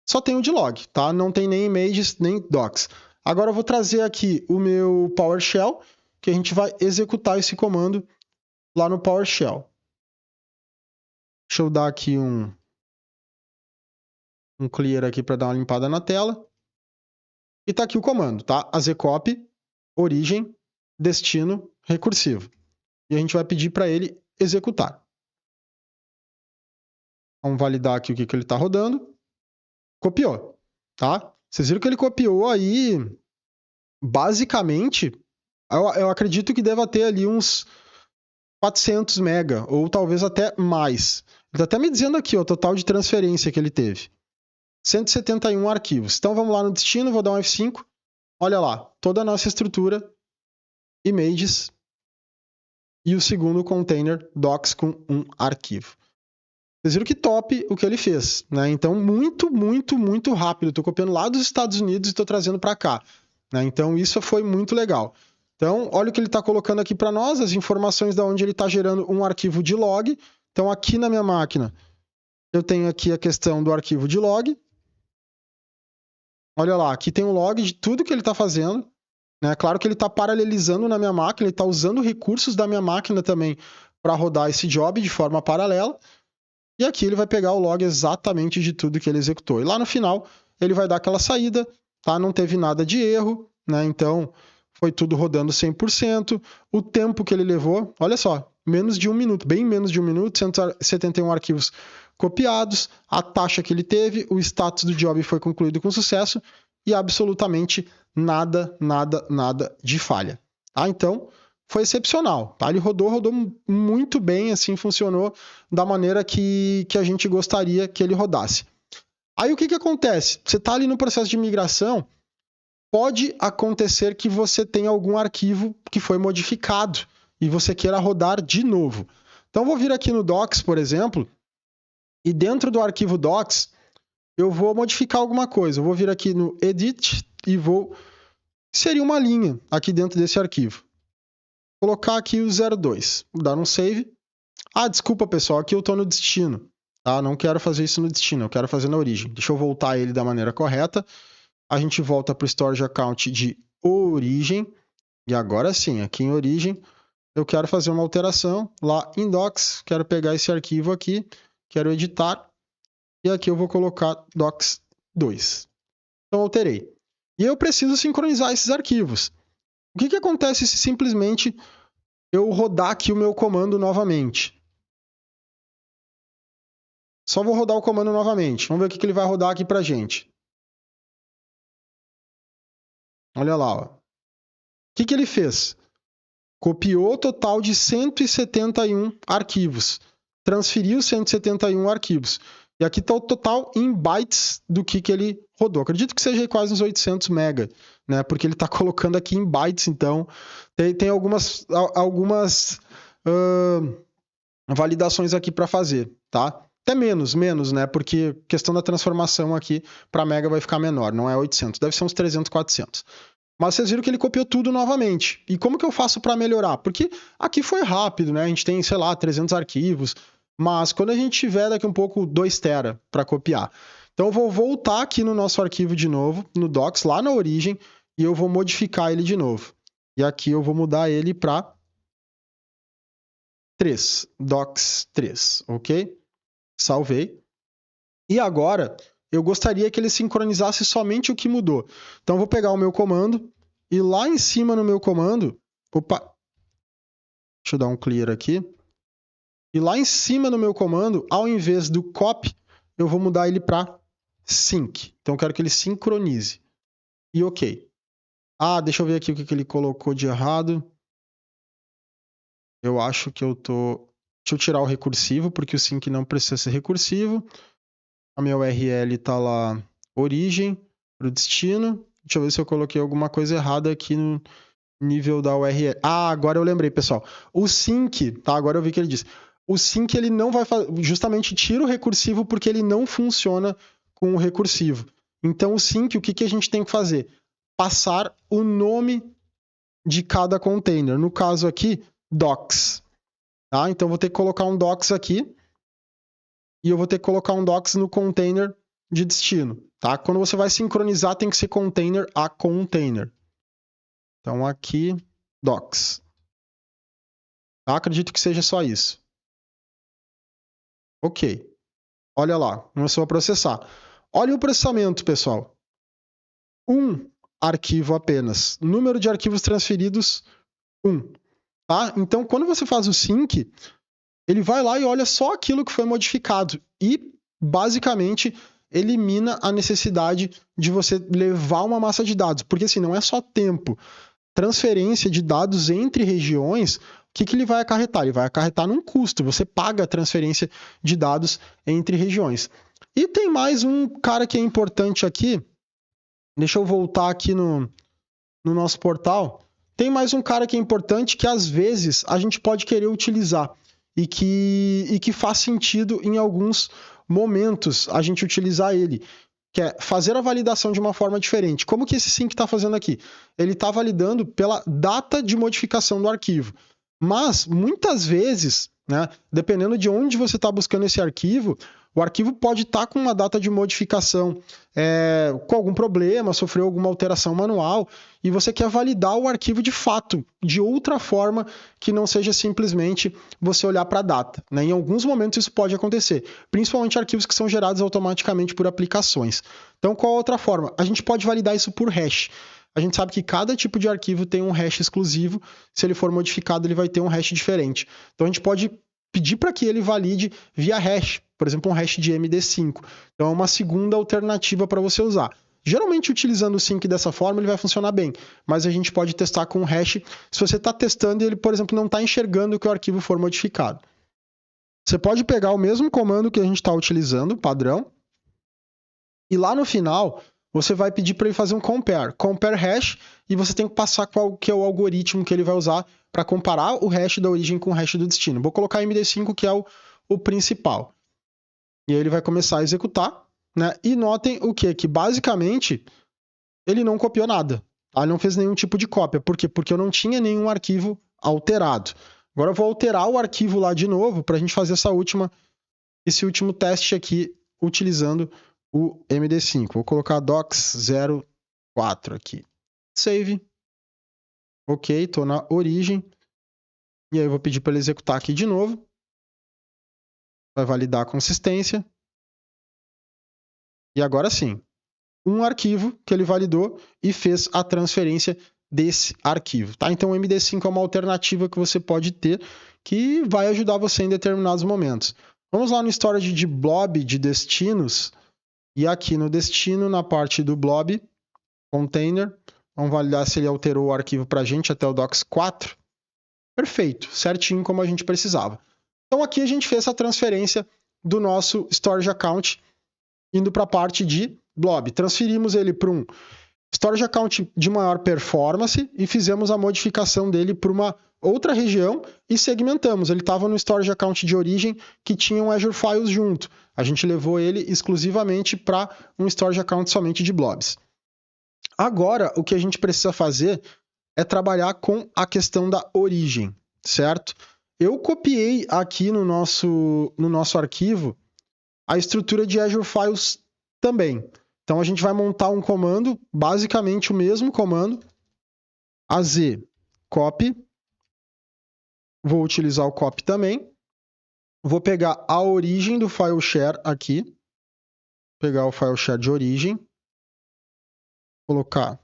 Só tem o de log, tá? Não tem nem images, nem docs. Agora eu vou trazer aqui o meu PowerShell, que a gente vai executar esse comando lá no PowerShell. Deixa eu dar aqui um clear aqui para dar uma limpada na tela. E tá aqui o comando, tá? azcopy, origem, destino, recursivo. E a gente vai pedir para ele executar. Vamos validar aqui o que ele está rodando. Copiou, tá? Vocês viram que ele copiou aí, basicamente, eu acredito que deva ter ali uns 400 mega, ou talvez até mais. Ele está até me dizendo aqui, ó, o total de transferência que ele teve. 171 arquivos. Então vamos lá no destino, vou dar um F5. Olha lá, toda a nossa estrutura, images, e o segundo container, docs com um arquivo. Vocês viram que top o que ele fez, né? Então, muito rápido. Estou copiando lá dos Estados Unidos e estou trazendo para cá, né? Então, isso foi muito legal. Então, olha o que ele está colocando aqui para nós, as informações de onde ele está gerando um arquivo de log. Então, aqui na minha máquina, eu tenho aqui a questão do arquivo de log. Olha lá, aqui tem um log de tudo que ele está fazendo. Né? Claro que ele está paralelizando na minha máquina, ele está usando recursos da minha máquina também para rodar esse job de forma paralela. E aqui ele vai pegar o log exatamente de tudo que ele executou. E lá no final, ele vai dar aquela saída, tá? Não teve nada de erro, né? Então, foi tudo rodando 100%. O tempo que ele levou, olha só, menos de 1 minuto, bem menos de 1 minuto, 171 arquivos copiados, a taxa que ele teve, o status do job foi concluído com sucesso, e absolutamente nada de falha. Tá? Então, foi excepcional. Tá? Ele rodou muito bem, assim, funcionou da maneira que a gente gostaria que ele rodasse. Aí o que acontece? Você está ali no processo de migração, pode acontecer que você tenha algum arquivo que foi modificado e você queira rodar de novo. Então, vou vir aqui no Docs, por exemplo, e dentro do arquivo Docs, eu vou modificar alguma coisa. Eu vou vir aqui no Edit e vou inserir uma linha aqui dentro desse arquivo. Vou colocar aqui o 02. Vou dar um Save. Ah, desculpa, pessoal, aqui eu estou no destino. Tá? Não quero fazer isso no destino, eu quero fazer na origem. Deixa eu voltar ele da maneira correta. A gente volta para o Storage Account de origem. E agora sim, aqui em origem, eu quero fazer uma alteração lá em Docs. Quero pegar esse arquivo aqui, quero editar. E aqui eu vou colocar Docs 2. Então, alterei. E eu preciso sincronizar esses arquivos. O que acontece se simplesmente eu rodar aqui o meu comando novamente? Só vou rodar o comando novamente. Vamos ver o que ele vai rodar aqui pra gente. Olha lá, ó. O que ele fez? Copiou o total de 171 arquivos. Transferiu 171 arquivos. E aqui está o total em bytes do que ele rodou. Acredito que seja quase uns 800 mega, né? Porque ele está colocando aqui em bytes, então tem algumas validações aqui para fazer, tá? Até menos, né? Porque a questão da transformação aqui para mega vai ficar menor, não é 800, deve ser uns 300, 400. Mas vocês viram que ele copiou tudo novamente. E como que eu faço para melhorar? Porque aqui foi rápido, né? A gente tem, sei lá, 300 arquivos, mas quando a gente tiver daqui um pouco 2 tera para copiar. Então eu vou voltar aqui no nosso arquivo de novo, no Docs, lá na origem, e eu vou modificar ele de novo. E aqui eu vou mudar ele para 3, Docs 3, ok? Salvei. E agora eu gostaria que ele sincronizasse somente o que mudou. Então eu vou pegar o meu comando e lá em cima no meu comando, deixa eu dar um clear aqui. E lá em cima no meu comando, ao invés do copy, eu vou mudar ele para sync. Então eu quero que ele sincronize. E ok. Ah, deixa eu ver aqui o que ele colocou de errado. Eu acho que eu tô... Deixa eu tirar o recursivo, porque o sync não precisa ser recursivo. A minha URL está lá, origem, para o destino. Deixa eu ver se eu coloquei alguma coisa errada aqui no nível da URL. Ah, agora eu lembrei, pessoal. O sync, tá? Agora eu vi que ele disse. O sync, ele não vai fazer... Justamente tira o recursivo porque ele não funciona com o recursivo. Então, o sync, o que a gente tem que fazer? Passar o nome de cada container. No caso aqui, docs. Tá? Então, eu vou ter que colocar um docs aqui. E eu vou ter que colocar um docs no container de destino. Tá? Quando você vai sincronizar, tem que ser container a container. Então, aqui, docs. Tá? Acredito que seja só isso. Ok. Olha lá, começou a processar. Olha o processamento, pessoal. Um arquivo apenas. Número de arquivos transferidos, 1. Tá? Então, quando você faz o sync, ele vai lá e olha só aquilo que foi modificado. E, basicamente, elimina a necessidade de você levar uma massa de dados. Porque, assim, não é só tempo. Transferência de dados entre regiões, o que ele vai acarretar? Ele vai acarretar num custo. Você paga a transferência de dados entre regiões. E tem mais um cara que é importante aqui. Deixa eu voltar aqui no nosso portal. Tem mais um cara que é importante que, às vezes, a gente pode querer utilizar e que faz sentido em alguns momentos a gente utilizar ele, que é fazer a validação de uma forma diferente. Como que esse sync está fazendo aqui? Ele está validando pela data de modificação do arquivo. Mas, muitas vezes, né, dependendo de onde você está buscando esse arquivo, o arquivo pode estar com uma data de modificação com algum problema, sofreu alguma alteração manual, e você quer validar o arquivo de fato, de outra forma que não seja simplesmente você olhar para a data. Né? Em alguns momentos isso pode acontecer, principalmente arquivos que são gerados automaticamente por aplicações. Então, qual a outra forma? A gente pode validar isso por hash. A gente sabe que cada tipo de arquivo tem um hash exclusivo. Se ele for modificado, ele vai ter um hash diferente. Então, a gente pode pedir para que ele valide via hash, por exemplo, um hash de MD5. Então, é uma segunda alternativa para você usar. Geralmente, utilizando o sync dessa forma, ele vai funcionar bem, mas a gente pode testar com o hash se você está testando e ele, por exemplo, não está enxergando que o arquivo for modificado. Você pode pegar o mesmo comando que a gente está utilizando, padrão, e lá no final, você vai pedir para ele fazer um compare hash, e você tem que passar qual que é o algoritmo que ele vai usar para comparar o hash da origem com o hash do destino. Vou colocar MD5, que é o principal. E aí ele vai começar a executar, né? E notem o quê? Que basicamente ele não copiou nada. Tá? Ele não fez nenhum tipo de cópia. Por quê? Porque eu não tinha nenhum arquivo alterado. Agora eu vou alterar o arquivo lá de novo para a gente fazer esse último teste aqui utilizando o MD5. Vou colocar docs04 aqui. Save. Ok, estou na origem. E aí eu vou pedir para ele executar aqui de novo. Vai validar a consistência. E agora sim, um arquivo que ele validou e fez a transferência desse arquivo. Tá? Então o MD5 é uma alternativa que você pode ter que vai ajudar você em determinados momentos. Vamos lá no storage de blob de destinos. E aqui no destino, na parte do blob, container, vamos validar se ele alterou o arquivo para a gente até o docs4. Perfeito, certinho como a gente precisava. Então aqui a gente fez a transferência do nosso storage account indo para a parte de blob. Transferimos ele para um storage account de maior performance e fizemos a modificação dele para uma outra região e segmentamos. Ele estava no storage account de origem que tinha um Azure Files junto. A gente levou ele exclusivamente para um storage account somente de blobs. Agora, o que a gente precisa fazer é trabalhar com a questão da origem, certo? Eu copiei aqui no nosso arquivo a estrutura de Azure Files também. Então, a gente vai montar um comando, basicamente o mesmo comando, az copy. Vou utilizar o copy também. Vou pegar a origem do file share aqui. Pegar o file share de origem. Colocar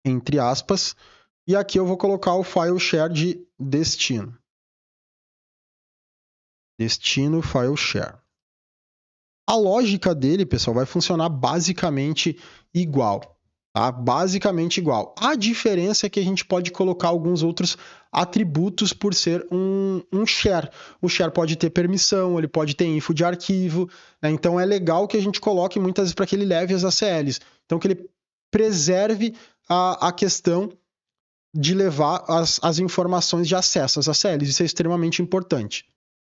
entre aspas. E aqui eu vou colocar o file share de destino. Destino file share. A lógica dele, pessoal, vai funcionar basicamente igual. Tá? Basicamente igual. A diferença é que a gente pode colocar alguns outros atributos por ser um share. O share pode ter permissão, ele pode ter info de arquivo, né? Então é legal que a gente coloque muitas vezes para que ele leve as ACLs. Então que ele preserve a questão de levar as informações de acesso às ACLs. Isso é extremamente importante.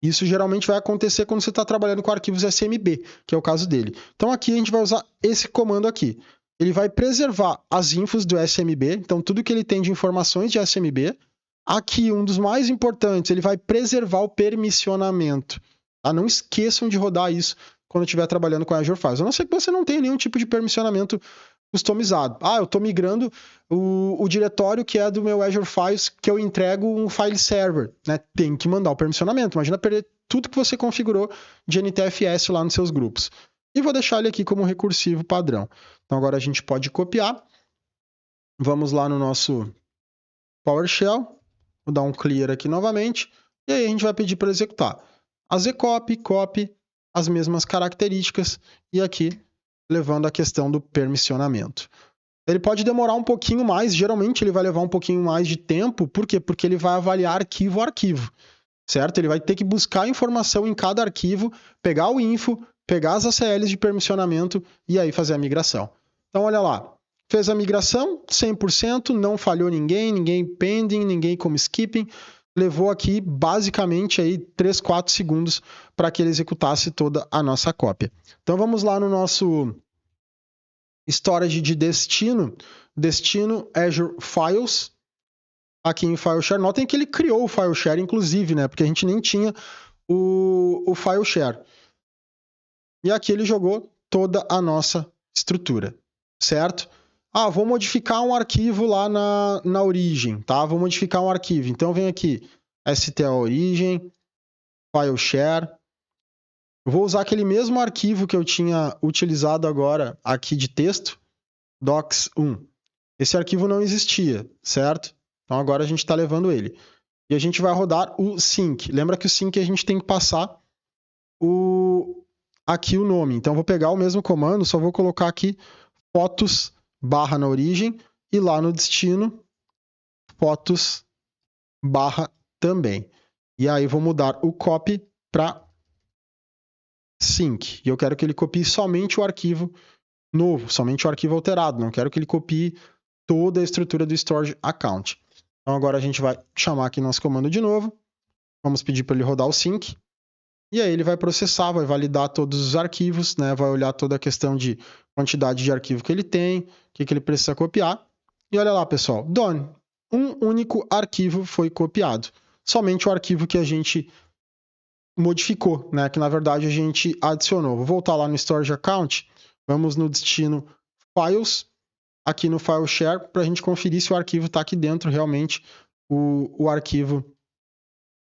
Isso geralmente vai acontecer quando você está trabalhando com arquivos SMB, que é o caso dele. Então aqui a gente vai usar esse comando aqui. Ele vai preservar as infos do SMB, então tudo que ele tem de informações de SMB. Aqui, um dos mais importantes, ele vai preservar o permissionamento. Tá? Não esqueçam de rodar isso quando estiver trabalhando com Azure Files. A não ser que você não tenha nenhum tipo de permissionamento customizado. Eu estou migrando o diretório que é do meu Azure Files, que eu entrego um file server. Né? Tem que mandar o permissionamento. Imagina perder tudo que você configurou de NTFS lá nos seus grupos. E vou deixar ele aqui como recursivo padrão. Então agora a gente pode copiar. Vamos lá no nosso PowerShell. Vou dar um clear aqui novamente. E aí a gente vai pedir para executar. Az copy, as mesmas características. E aqui levando a questão do permissionamento. Ele pode demorar um pouquinho mais, geralmente ele vai levar um pouquinho mais de tempo, por quê? Porque ele vai avaliar arquivo a arquivo, certo? Ele vai ter que buscar informação em cada arquivo, pegar o info, pegar as ACLs de permissionamento e aí fazer a migração. Então, olha lá, fez a migração, 100%, não falhou ninguém pending, ninguém como skipping, levou aqui basicamente aí 3, 4 segundos para que ele executasse toda a nossa cópia. Então vamos lá no nosso storage de destino Azure Files, aqui em File Share. Notem que ele criou o File Share, inclusive, né? Porque a gente nem tinha o File Share. E aqui ele jogou toda a nossa estrutura, certo? Vou modificar um arquivo lá na origem, tá? Vou modificar um arquivo. Então, vem aqui, STA origem, file share. Vou usar aquele mesmo arquivo que eu tinha utilizado agora aqui de texto, docs1. Esse arquivo não existia, certo? Então, agora a gente está levando ele. E a gente vai rodar o sync. Lembra que o sync a gente tem que passar aqui o nome. Então, vou pegar o mesmo comando, só vou colocar aqui fotos barra na origem e lá no destino, fotos barra também. E aí vou mudar o copy para sync. E eu quero que ele copie somente o arquivo novo, somente o arquivo alterado. Não quero que ele copie toda a estrutura do storage account. Então agora a gente vai chamar aqui nosso comando de novo. Vamos pedir para ele rodar o sync. E aí ele vai processar, vai validar todos os arquivos, né? Vai olhar toda a questão de quantidade de arquivo que ele tem, o que ele precisa copiar. E olha lá, pessoal, done. Um único arquivo foi copiado. Somente o arquivo que a gente modificou, né? Que na verdade a gente adicionou. Vou voltar lá no Storage Account, vamos no destino Files, aqui no File Share, para a gente conferir se o arquivo está aqui dentro realmente, o arquivo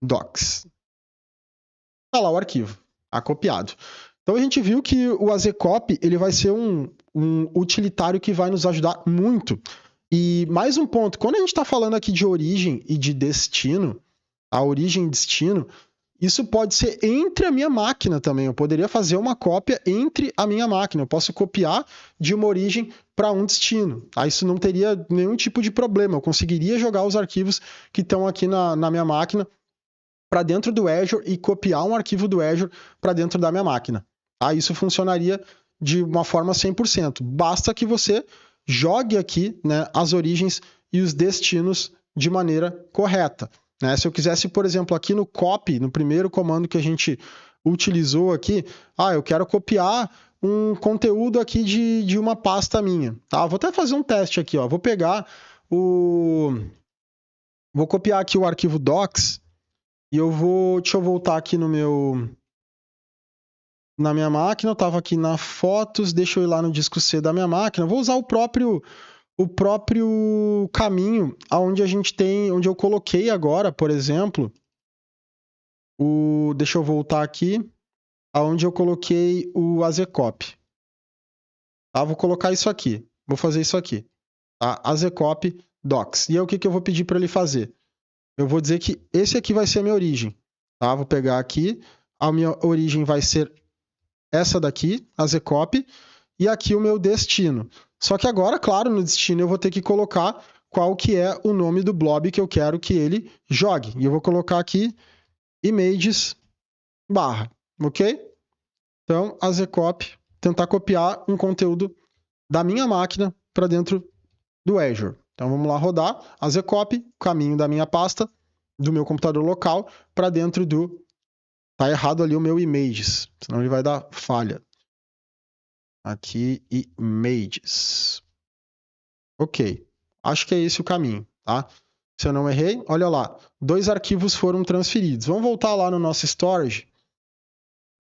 docs. Está lá o arquivo, está copiado. Então a gente viu que o AZCOP ele vai ser um utilitário que vai nos ajudar muito. E mais um ponto, quando a gente está falando aqui de origem e de destino, a origem e destino, isso pode ser entre a minha máquina também. Eu poderia fazer uma cópia entre a minha máquina. Eu posso copiar de uma origem para um destino. Tá? Isso não teria nenhum tipo de problema. Eu conseguiria jogar os arquivos que estão aqui na minha máquina para dentro do Azure e copiar um arquivo do Azure para dentro da minha máquina. Tá? Isso funcionaria de uma forma 100%. Basta que você jogue aqui, né, as origens e os destinos de maneira correta. Né? Se eu quisesse, por exemplo, aqui no copy, no primeiro comando que a gente utilizou aqui, eu quero copiar um conteúdo aqui de uma pasta minha. Tá? Vou até fazer um teste aqui. Ó. Vou copiar aqui o arquivo docs e deixa eu voltar aqui na minha máquina. Eu estava aqui na fotos, deixa eu ir lá no disco C da minha máquina. Vou usar o próprio caminho onde onde eu coloquei agora, por exemplo, deixa eu voltar aqui, aonde eu coloquei o AZCOP. Tá? Vou colocar isso aqui, vou fazer isso aqui, tá? AZCOP docs. E aí o que eu vou pedir para ele fazer? Eu vou dizer que esse aqui vai ser a minha origem, tá? Vou pegar aqui, a minha origem vai ser essa daqui, AZCOP, e aqui o meu destino. Só que agora, claro, no destino eu vou ter que colocar qual que é o nome do blob que eu quero que ele jogue. E eu vou colocar aqui images barra, ok? Então, AZCOP, tentar copiar um conteúdo da minha máquina para dentro do Azure. Então, vamos lá rodar AZCOP, caminho da minha pasta, do meu computador local, para dentro do... Tá errado ali o meu images, senão ele vai dar falha. Aqui, images. Ok. Acho que é esse o caminho, tá? Se eu não errei, olha lá. 2 arquivos foram transferidos. Vamos voltar lá no nosso storage.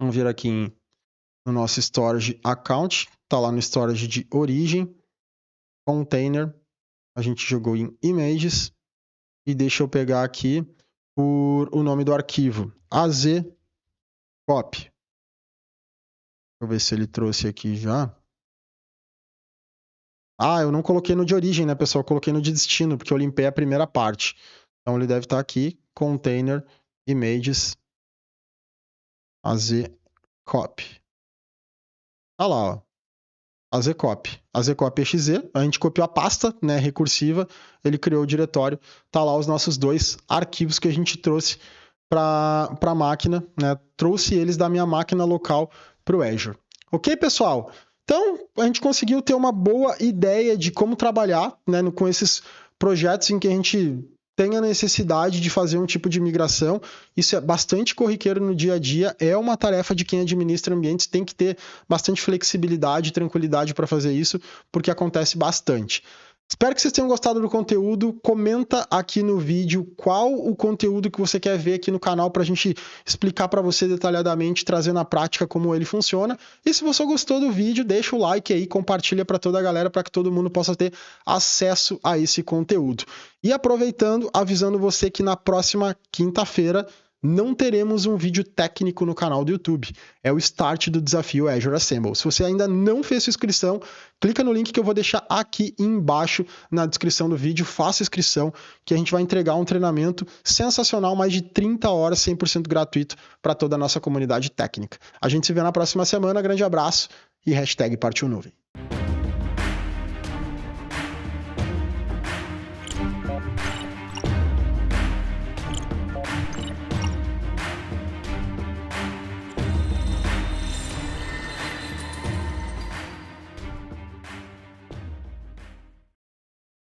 Vamos vir aqui no nosso storage account. Tá lá no storage de origem. Container. A gente jogou em images. E deixa eu pegar aqui o nome do arquivo. AZCOP. Deixa eu ver se ele trouxe aqui já. Eu não coloquei no de origem, né, pessoal? Eu coloquei no de destino, porque eu limpei a primeira parte. Então, ele deve estar aqui, container, images, AZCOP. Olha lá, ó. AZCOP. AZCOP exe, a gente copiou a pasta, né, recursiva, ele criou o diretório. Tá lá os nossos 2 arquivos que a gente trouxe para a máquina, né? Trouxe eles da minha máquina local para o Azure. Ok, pessoal? Então, a gente conseguiu ter uma boa ideia de como trabalhar, né, com esses projetos em que a gente tem a necessidade de fazer um tipo de migração. Isso é bastante corriqueiro no dia a dia, é uma tarefa de quem administra ambientes, tem que ter bastante flexibilidade e tranquilidade para fazer isso, porque acontece bastante. Espero que vocês tenham gostado do conteúdo. Comenta aqui no vídeo qual o conteúdo que você quer ver aqui no canal para a gente explicar para você detalhadamente, trazer na prática como ele funciona. E se você gostou do vídeo, deixa o like aí, compartilha para toda a galera para que todo mundo possa ter acesso a esse conteúdo. E aproveitando, avisando você que na próxima quinta-feira não teremos um vídeo técnico no canal do YouTube. É o start do desafio Azure Assemble. Se você ainda não fez sua inscrição, clica no link que eu vou deixar aqui embaixo na descrição do vídeo. Faça inscrição que a gente vai entregar um treinamento sensacional, mais de 30 horas, 100% gratuito para toda a nossa comunidade técnica. A gente se vê na próxima semana. Grande abraço e #partiu nuvem.